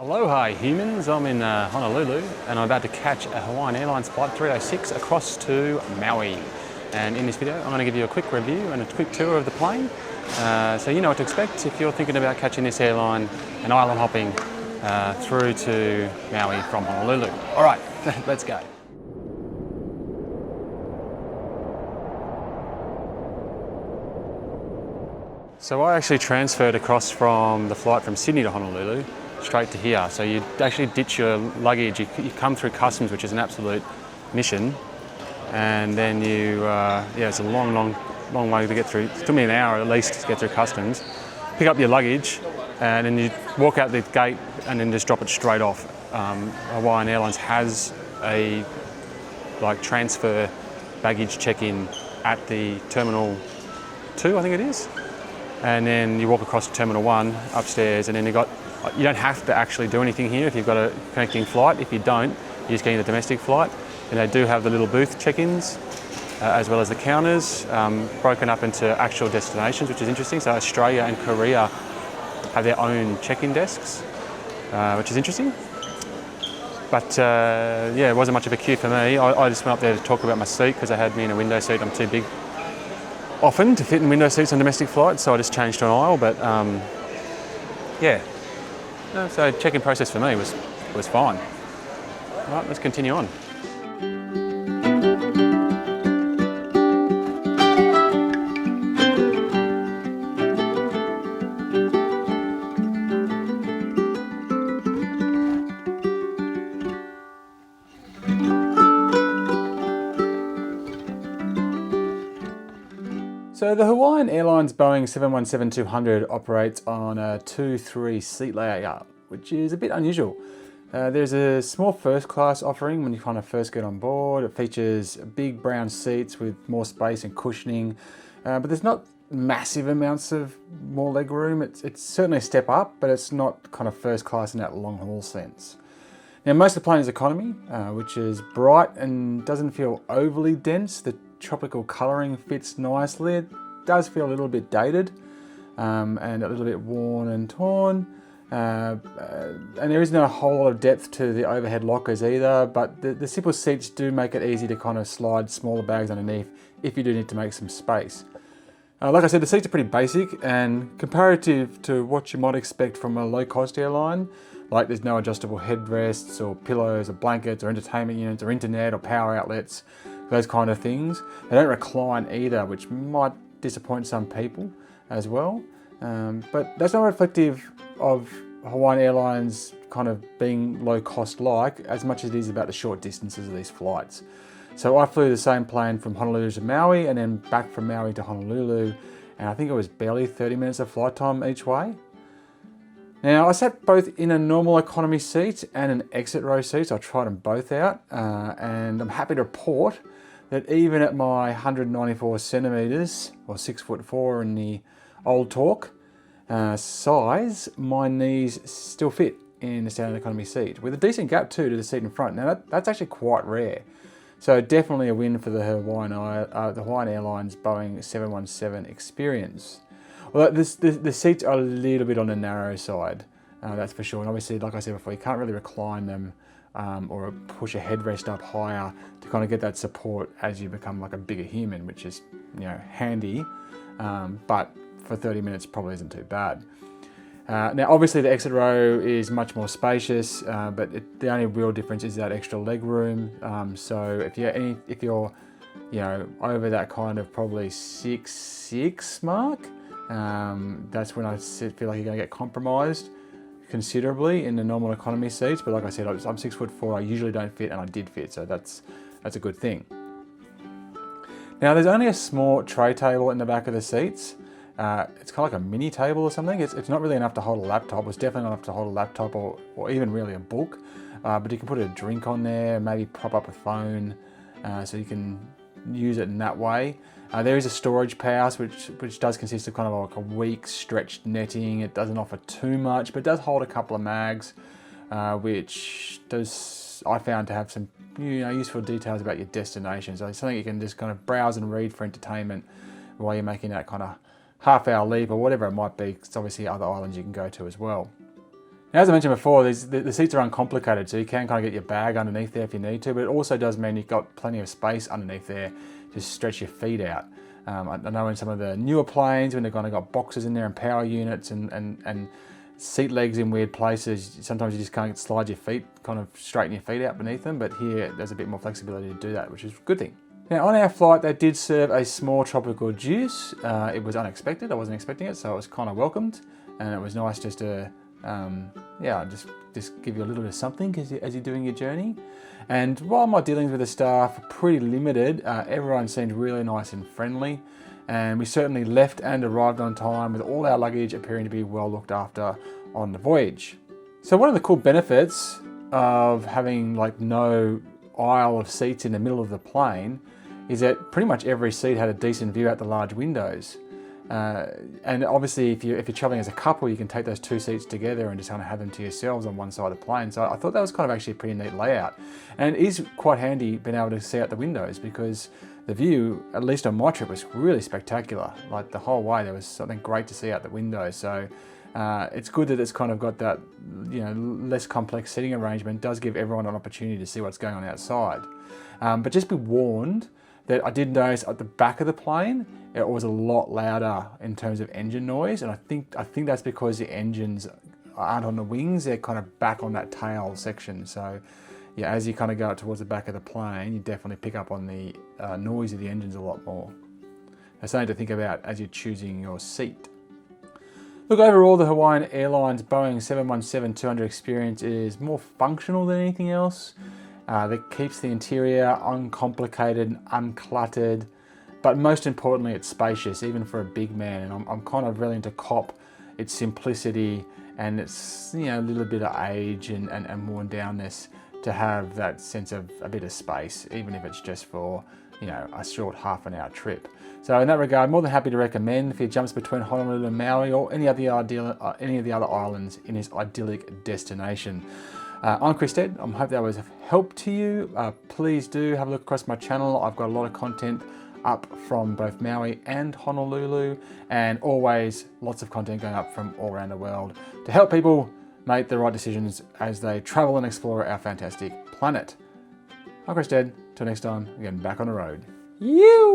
Aloha humans, I'm in Honolulu and I'm about to catch a Hawaiian Airlines Flight 306 across to Maui. And in this video I'm going to give you a quick review and a quick tour of the plane so you know what to expect if you're thinking about catching this airline and island hopping through to Maui from Honolulu. Alright, let's go. So I actually transferred across from the flight from Sydney to Honolulu straight to here. So you actually ditch your luggage, you come through customs, which is an absolute mission, and then it's a long way to get through. It took me an hour at least to get through customs. Pick up your luggage and then you walk out the gate and then just drop it straight off. Hawaiian Airlines has a transfer baggage check-in at the Terminal 2, I think it is. And then you walk across to Terminal 1 upstairs, and then you don't have to actually do anything here if you've got a connecting flight. If you don't, you just get in the domestic flight. And they do have the little booth check-ins as well as the counters broken up into actual destinations, which is interesting. So Australia and Korea have their own check-in desks, which is interesting. But it wasn't much of a queue for me. I just went up there to talk about my seat because they had me in a window seat. I'm too big often to fit in window seats on domestic flights, so I just changed to an aisle. But so check-in process for me was fine. All right, let's continue on. So the Hawaiian Airlines Boeing 717-200 operates on a 2-3 seat layout, which is a bit unusual. There's a small first class offering when you kind of first get on board. It features big brown seats with more space and cushioning, but there's not massive amounts of more leg room. It's certainly a step up, but it's not kind of first class in that long haul sense. Now most of the plane is economy, which is bright and doesn't feel overly dense. The tropical colouring fits nicely. It does feel a little bit dated and a little bit worn and torn. And there isn't a whole lot of depth to the overhead lockers either, but the simple seats do make it easy to kind of slide smaller bags underneath if you do need to make some space. Like I said, the seats are pretty basic, and comparative to what you might expect from a low-cost airline, like there's no adjustable headrests or pillows or blankets or entertainment units or internet or power outlets, those kind of things. They don't recline either, which might disappoint some people as well. But that's not reflective of Hawaiian Airlines kind of being low cost as much as it is about the short distances of these flights. So I flew the same plane from Honolulu to Maui and then back from Maui to Honolulu, and I think it was barely 30 minutes of flight time each way. Now I sat both in a normal economy seat and an exit row seat, so I tried them both out, and I'm happy to report that even at my 194 centimetres, or 6'4" in the old talk size, my knees still fit in the standard economy seat, with a decent gap too to the seat in front. Now that's actually quite rare. So definitely a win for the Hawaiian Airlines Boeing 717 experience. Although the seats are a little bit on the narrow side, that's for sure. And obviously, like I said before, you can't really recline them or push a headrest up higher to kind of get that support as you become like a bigger human, which is handy, but for 30 minutes probably isn't too bad. Now obviously the exit row is much more spacious, but the only real difference is that extra leg room. So if you're over that kind of probably 6'6" mark, that's when I feel like you're going to get compromised considerably in the normal economy seats. But like I said, I'm 6'4", I usually don't fit, and I did fit, so that's a good thing. Now there's only a small tray table in the back of the seats. It's kind of like a mini table or something. It's not really enough to hold a laptop. It's definitely not enough to hold a laptop or even really a book. But you can put a drink on there, maybe prop up a phone, so you can use it in that way. There is a storage pouch which does consist of kind of like a weak stretched netting. It doesn't offer too much, but it does hold a couple of mags, which I found to have some useful details about your destination. So it's something you can just kind of browse and read for entertainment while you're making that kind of half-hour leap or whatever it might be. Because obviously other islands you can go to as well. Now, as I mentioned before, the seats are uncomplicated, so you can kind of get your bag underneath there if you need to, but it also does mean you've got plenty of space underneath there to stretch your feet out. I know in some of the newer planes, when they've kind of got boxes in there and power units and seat legs in weird places, sometimes you just can't slide your feet, kind of straighten your feet out beneath them, but here there's a bit more flexibility to do that, which is a good thing. Now, on our flight, they did serve a small tropical juice. It was unexpected, I wasn't expecting it, so it was kind of welcomed, and it was nice just to just give you a little bit of something as you're doing your journey. And while my dealings with the staff were pretty limited, everyone seemed really nice and friendly, and we certainly left and arrived on time with all our luggage appearing to be well looked after on the voyage. So one of the cool benefits of having like no aisle of seats in the middle of the plane is that pretty much every seat had a decent view out the large windows. And obviously if you're traveling as a couple, you can take those two seats together and just kind of have them to yourselves on one side of the plane. So I thought that was kind of actually a pretty neat layout. And it is quite handy being able to see out the windows, because the view, at least on my trip, was really spectacular. Like the whole way there was something great to see out the window. So it's good that it's kind of got that, less complex seating arrangement. It does give everyone an opportunity to see what's going on outside. But just be warned that I did notice at the back of the plane, it was a lot louder in terms of engine noise. And I think that's because the engines aren't on the wings, they're kind of back on that tail section. So yeah, as you kind of go out towards the back of the plane, you definitely pick up on the noise of the engines a lot more. That's something to think about as you're choosing your seat. Look, overall, the Hawaiian Airlines Boeing 717-200 experience is more functional than anything else. That keeps the interior uncomplicated and uncluttered, but most importantly, it's spacious, even for a big man. And I'm kind of really into cop its simplicity and its a little bit of age and worn downness to have that sense of a bit of space, even if it's just for a short half-an-hour trip. So in that regard, more than happy to recommend for your jumps between Honolulu and Maui or any of the other islands in this idyllic destination. I'm Chris Ted. I hope that was of help to you. Please do have a look across my channel. I've got a lot of content up from both Maui and Honolulu, and always lots of content going up from all around the world to help people make the right decisions as they travel and explore our fantastic planet. I'm Chris Ted. Till next time, again, back on the road. You.